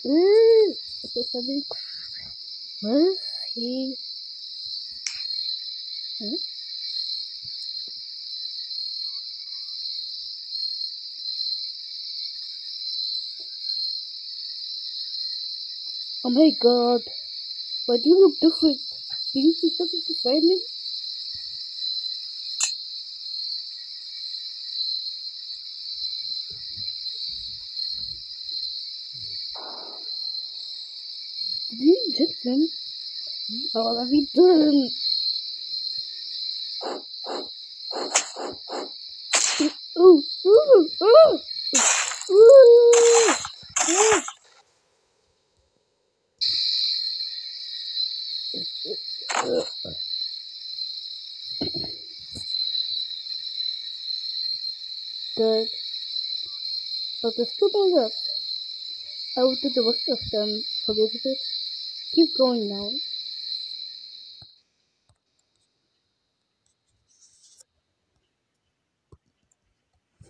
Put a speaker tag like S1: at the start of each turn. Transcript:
S1: So something. What is he? Hmm? Oh my god. Why do you look different? Did you do something to find me? Did you inject him? What have you done? Ooh, ooh, ooh, ooh, ooh. Good. But there's still more left. I will do the rest of them for a little bit. Keep going now.